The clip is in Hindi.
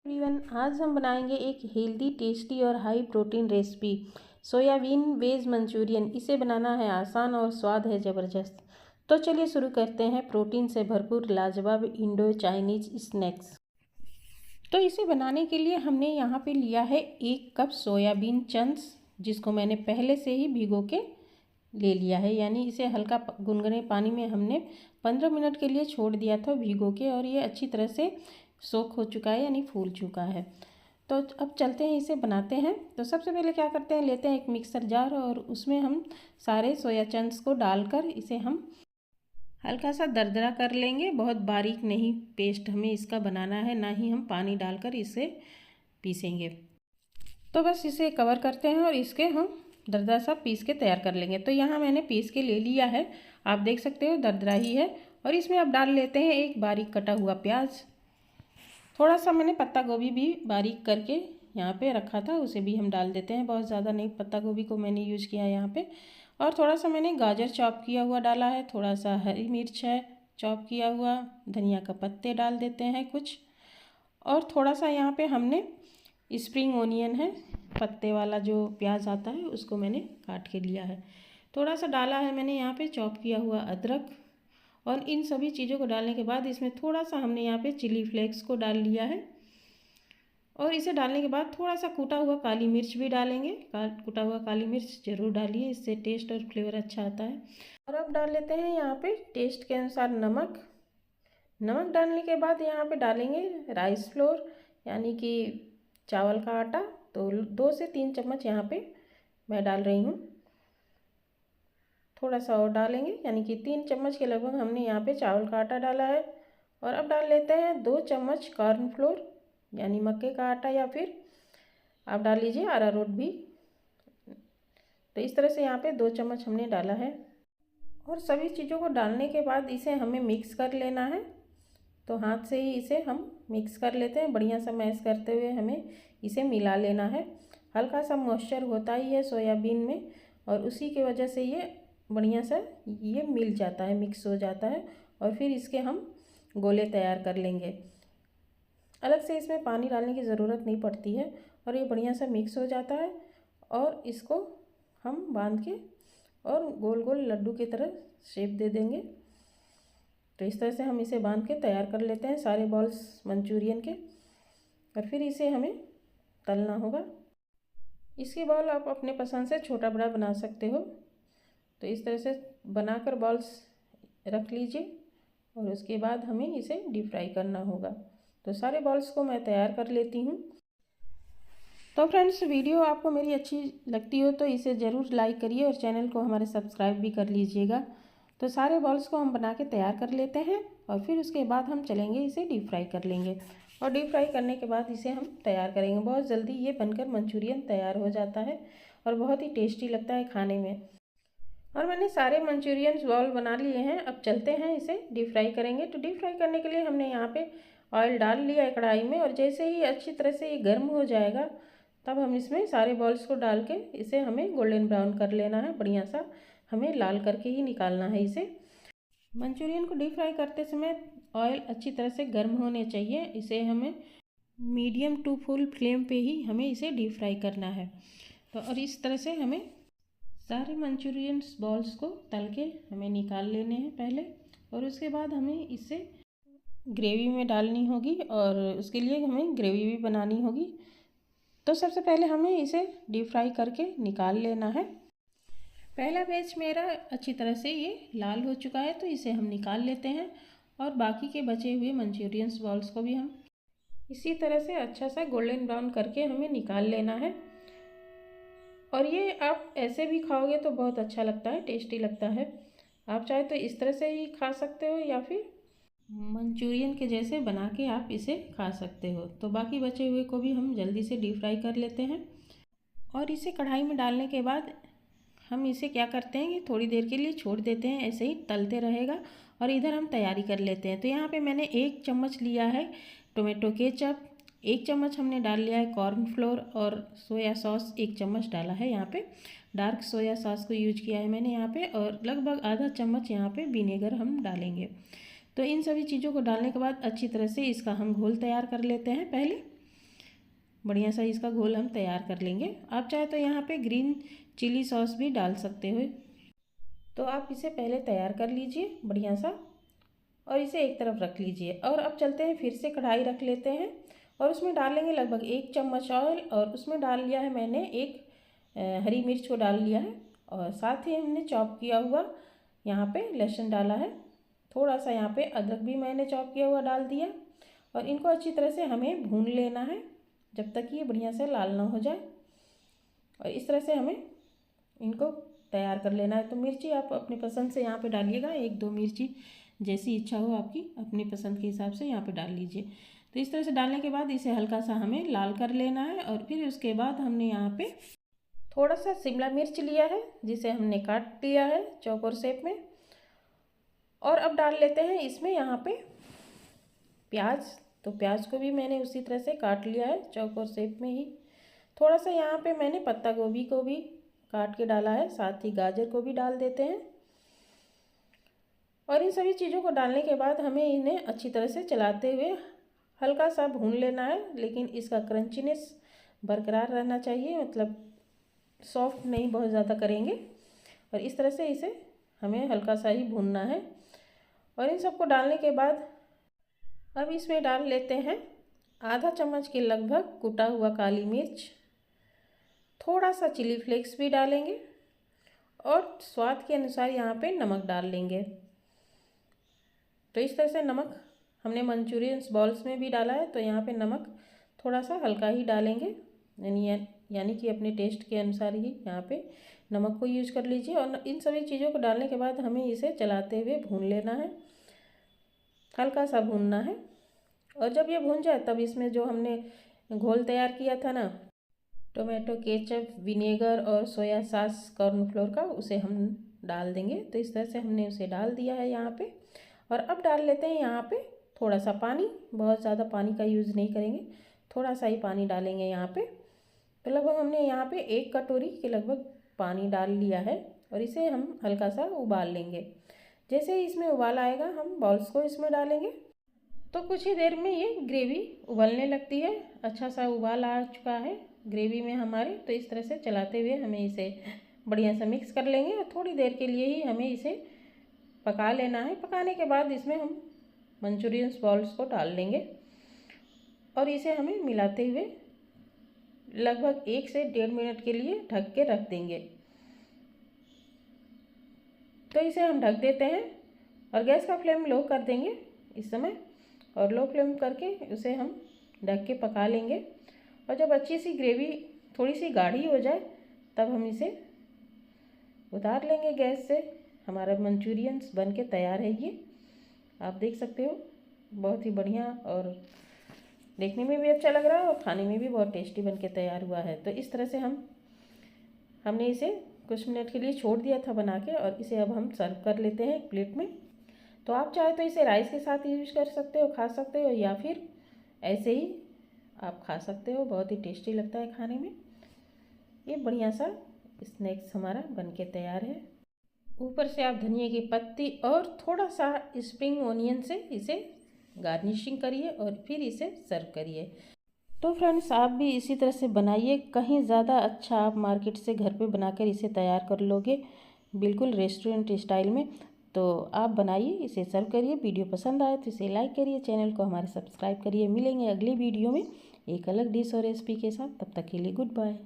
एवरीवन, आज हम बनाएंगे एक हेल्दी, टेस्टी और high protein recipe soybean veg Manchurian. इसे बनाना है आसान और स्वाद है ज़बरदस्त। तो चलिए शुरू करते हैं प्रोटीन से भरपूर लाजवाब इंडो चाइनीज स्नैक्स। तो इसे बनाने के लिए हमने यहाँ पे लिया है 1 कप सोयाबीन चंक्स, जिसको मैंने पहले से ही भिगो के ले लिया है। यानी इसे हल्का गुनगुने पानी में हमने 15 मिनट के लिए छोड़ दिया था भिगो के, और ये अच्छी तरह से सोख हो चुका है, यानी फूल चुका है। तो अब चलते हैं इसे बनाते हैं। तो सबसे पहले क्या करते हैं, लेते हैं एक मिक्सर जार और उसमें हम सारे सोया चंक्स को डालकर इसे हम हल्का सा दरदरा कर लेंगे। बहुत बारीक नहीं पेस्ट हमें इसका बनाना है, ना ही हम पानी डालकर इसे पीसेंगे। तो बस इसे कवर करते हैं और इसके हम दरदरा सा पीस के तैयार कर लेंगे। तो यहाँ मैंने पीस के ले लिया है, आप देख सकते हो दरदरा ही है। और इसमें अब डाल लेते हैं एक बारीक कटा हुआ प्याज। थोड़ा सा मैंने पत्ता गोभी भी बारीक करके यहाँ पे रखा था, उसे भी हम डाल देते हैं। बहुत ज़्यादा नहीं, पत्ता गोभी को मैंने यूज़ किया है यहाँ पे। और थोड़ा सा मैंने गाजर चॉप किया हुआ डाला है, थोड़ा सा हरी मिर्च है चॉप किया हुआ, धनिया का पत्ते डाल देते हैं कुछ। और थोड़ा सा यहाँ पे हमने स्प्रिंग ओनियन है, पत्ते वाला जो प्याज आता है, उसको मैंने काट के लिया है। थोड़ा सा डाला है मैंने यहाँ पे चॉप किया हुआ अदरक। और इन सभी चीज़ों को डालने के बाद इसमें थोड़ा सा हमने यहाँ पे चिली फ्लेक्स को डाल लिया है। और इसे डालने के बाद थोड़ा सा कूटा हुआ काली मिर्च भी डालेंगे। कूटा हुआ काली मिर्च ज़रूर डालिए, इससे टेस्ट और फ्लेवर अच्छा आता है। और अब डाल लेते हैं यहाँ पे टेस्ट के अनुसार नमक। नमक डालने के बाद यहाँ पे डालेंगे राइस फ्लोर, यानी कि चावल का आटा। तो 2 से 3 चम्मच यहाँ पे मैं डाल रही हूँ। थोड़ा सा और डालेंगे, यानी कि 3 चम्मच के लगभग हमने यहाँ पे चावल का आटा डाला है। और अब डाल लेते हैं 2 चम्मच कॉर्नफ्लोर, यानी मक्के का आटा, या फिर आप डाल लीजिए अरारोट भी। तो इस तरह से यहाँ पे 2 चम्मच हमने डाला है। और सभी चीज़ों को डालने के बाद इसे हमें मिक्स कर लेना है। तो हाथ से ही इसे हम मिक्स कर लेते हैं, बढ़िया सा मैश करते हुए हमें इसे मिला लेना है। हल्का सा मॉइस्चर होता ही है सोयाबीन में, और उसी की वजह से ये बढ़िया सा ये मिल जाता है, मिक्स हो जाता है। और फिर इसके हम गोले तैयार कर लेंगे। अलग से इसमें पानी डालने की ज़रूरत नहीं पड़ती है, और ये बढ़िया सा मिक्स हो जाता है। और इसको हम बांध के और गोल गोल लड्डू की तरह शेप दे देंगे। तो इस तरह से हम इसे बांध के तैयार कर लेते हैं सारे बॉल्स मंचूरियन के। और फिर इसे हमें तलना होगा। इसके बॉल आप अपने पसंद से छोटा बड़ा बना सकते हो। तो इस तरह से बनाकर बॉल्स रख लीजिए, और उसके बाद हमें इसे डीप फ्राई करना होगा। तो सारे बॉल्स को मैं तैयार कर लेती हूँ। तो फ्रेंड्स, वीडियो आपको मेरी अच्छी लगती हो तो इसे ज़रूर लाइक करिए और चैनल को हमारे सब्सक्राइब भी कर लीजिएगा। तो सारे बॉल्स को हम बना के तैयार कर लेते हैं, और फिर उसके बाद हम चलेंगे इसे डीप फ्राई कर लेंगे। और डीप फ्राई करने के बाद इसे हम तैयार करेंगे। बहुत जल्दी ये बनकर मंचूरियन तैयार हो जाता है, और बहुत ही टेस्टी लगता है खाने में। और मैंने सारे मंचूरियन बॉल बना लिए हैं। अब चलते हैं इसे डीप फ्राई करेंगे। तो डीप फ्राई करने के लिए हमने यहाँ पे ऑयल डाल लिया है कढ़ाई में, और जैसे ही अच्छी तरह से ये गर्म हो जाएगा, तब हम इसमें सारे बॉल्स को डाल के इसे हमें गोल्डन ब्राउन कर लेना है। बढ़िया सा हमें लाल करके ही निकालना है इसे। मंचूरियन को डीप फ्राई करते समय ऑयल अच्छी तरह से गर्म होने चाहिए। इसे हमें मीडियम टू फुल फ्लेम पे ही हमें इसे डीप फ्राई करना है। तो और इस तरह से हमें सारे मंचूरियन बॉल्स को तल के हमें निकाल लेने हैं पहले। और उसके बाद हमें इसे ग्रेवी में डालनी होगी, और उसके लिए हमें ग्रेवी भी बनानी होगी। तो सबसे पहले हमें इसे डीप फ्राई करके निकाल लेना है। पहला बैच मेरा अच्छी तरह से ये लाल हो चुका है, तो इसे हम निकाल लेते हैं। और बाकी के बचे हुए मंचूरियन बॉल्स को भी हम इसी तरह से अच्छा सा गोल्डन ब्राउन करके हमें निकाल लेना है। और ये आप ऐसे भी खाओगे तो बहुत अच्छा लगता है, टेस्टी लगता है। आप चाहे तो इस तरह से ही खा सकते हो, या फिर मंचूरियन के जैसे बना के आप इसे खा सकते हो। तो बाकी बचे हुए को भी हम जल्दी से डीप फ्राई कर लेते हैं। और इसे कढ़ाई में डालने के बाद हम इसे क्या करते हैं कि थोड़ी देर के लिए छोड़ देते हैं, ऐसे ही तलते रहेगा। और इधर हम तैयारी कर लेते हैं। तो यहाँ पे मैंने 1 चम्मच लिया है टोमेटो केचप, 1 चम्मच हमने डाल लिया है कॉर्नफ्लोर, और सोया सॉस 1 चम्मच डाला है। यहाँ पे डार्क सोया सॉस को यूज किया है मैंने यहाँ पे, और लगभग आधा चम्मच यहाँ पे विनेगर हम डालेंगे। तो इन सभी चीज़ों को डालने के बाद अच्छी तरह से इसका हम घोल तैयार कर लेते हैं पहले। बढ़िया सा इसका घोल हम तैयार कर लेंगे। आप चाहे तो यहाँ पे ग्रीन चिली सॉस भी डाल सकते हो। तो आप इसे पहले तैयार कर लीजिए बढ़िया सा और इसे एक तरफ रख लीजिए। और अब चलते हैं, फिर से कढ़ाई रख लेते हैं और उसमें डालेंगे लगभग 1 चम्मच ऑयल। और उसमें डाल लिया है मैंने एक हरी मिर्च को डाल लिया है और साथ ही हमने चॉप किया हुआ यहाँ पे लहसुन डाला है। थोड़ा सा यहाँ पे अदरक भी मैंने चॉप किया हुआ डाल दिया और इनको अच्छी तरह से हमें भून लेना है जब तक ये बढ़िया से लाल ना हो जाए। और इस तरह से हमें इनको तैयार कर लेना है। तो मिर्ची आप अपनी पसंद से यहाँ पे डालिएगा, 1-2 मिर्ची जैसी इच्छा हो आपकी, अपनी पसंद के हिसाब से यहाँ पे डाल लीजिए। तो इस तरह से डालने के बाद इसे हल्का सा हमें लाल कर लेना है। और फिर उसके बाद हमने यहाँ पे थोड़ा सा शिमला मिर्च लिया है जिसे हमने काट लिया है चौकोर शेप में। और अब डाल लेते हैं इसमें यहाँ पे प्याज। तो प्याज को भी मैंने उसी तरह से काट लिया है चौकोर शेप में ही। थोड़ा सा यहाँ पे मैंने पत्ता गोभी को भी काट के डाला है, साथ ही गाजर को भी डाल देते हैं। और इन सभी चीज़ों को डालने के बाद हमें इन्हें अच्छी तरह से चलाते हुए हल्का सा भून लेना है, लेकिन इसका क्रंचीनेस बरकरार रहना चाहिए, मतलब सॉफ्ट नहीं बहुत ज़्यादा करेंगे। और इस तरह से इसे हमें हल्का सा ही भूनना है। और इन सबको डालने के बाद अब इसमें डाल लेते हैं आधा चम्मच के लगभग कुटा हुआ काली मिर्च, थोड़ा सा चिली फ्लेक्स भी डालेंगे और स्वाद के अनुसार यहाँ पे नमक डाल लेंगे। तो इस तरह से नमक हमने मंचूरियन बॉल्स में भी डाला है, तो यहाँ पे नमक थोड़ा सा हल्का ही डालेंगे, यानी कि अपने टेस्ट के अनुसार ही यहाँ पे नमक को यूज कर लीजिए। और इन सभी चीज़ों को डालने के बाद हमें इसे चलाते हुए भून लेना है, हल्का सा भूनना है। और जब ये भून जाए तब इसमें जो हमने घोल तैयार किया था ना, टोमेटो केचप, विनेगर और सोया सॉस कॉर्नफ्लोर का, उसे हम डाल देंगे। तो इस तरह से हमने उसे डाल दिया है यहाँ पे। और अब डाल लेते हैं यहाँ पे थोड़ा सा पानी, बहुत ज़्यादा पानी का यूज़ नहीं करेंगे, थोड़ा सा ही पानी डालेंगे यहाँ पे। तो लगभग हमने यहाँ पे 1 कटोरी के लगभग पानी डाल लिया है और इसे हम हल्का सा उबाल लेंगे। जैसे ही इसमें उबाल आएगा हम बॉल्स को इसमें डालेंगे। तो कुछ ही देर में ये ग्रेवी उबलने लगती है, अच्छा सा उबाल आ चुका है ग्रेवी में हमारे। तो इस तरह से चलाते हुए हमें इसे बढ़िया सा मिक्स कर लेंगे और थोड़ी देर के लिए ही हमें इसे पका लेना है। पकाने के बाद इसमें हम मंचूरियन बॉल्स को डाल लेंगे और इसे हमें मिलाते हुए लगभग 1 से 1.5 मिनट के लिए ढक के रख देंगे। तो इसे हम ढक देते हैं और गैस का फ्लेम लो कर देंगे इस समय, और लो फ्लेम करके उसे हम ढक के पका लेंगे। और जब अच्छी सी ग्रेवी थोड़ी सी गाढ़ी हो जाए तब हम इसे उतार लेंगे गैस से। हमारा मंचूरियंस बन के तैयार है। ये आप देख सकते हो, बहुत ही बढ़िया और देखने में भी अच्छा लग रहा है और खाने में भी बहुत टेस्टी बन के तैयार हुआ है। तो इस तरह से हमने इसे कुछ मिनट के लिए छोड़ दिया था बना के, और इसे अब हम सर्व कर लेते हैं एक प्लेट में। तो आप चाहे तो इसे राइस के साथ यूज कर सकते हो, खा सकते हो, या फिर ऐसे ही आप खा सकते हो, बहुत ही टेस्टी लगता है खाने में। ये बढ़िया सा स्नैक्स हमारा बन के तैयार है। ऊपर से आप धनिया की पत्ती और थोड़ा सा स्प्रिंग ओनियन से इसे गार्निशिंग करिए और फिर इसे सर्व करिए। तो फ्रेंड्स, आप भी इसी तरह से बनाइए, कहीं ज़्यादा अच्छा आप मार्केट से घर पे बनाकर इसे तैयार कर लोगे बिल्कुल रेस्टोरेंट स्टाइल में। तो आप बनाइए, इसे सर्व करिए। वीडियो पसंद आए तो इसे लाइक करिए, चैनल को हमारे सब्सक्राइब करिए। मिलेंगे अगली वीडियो में एक अलग डिश और रेसिपी के साथ। तब तक के लिए गुड बाय।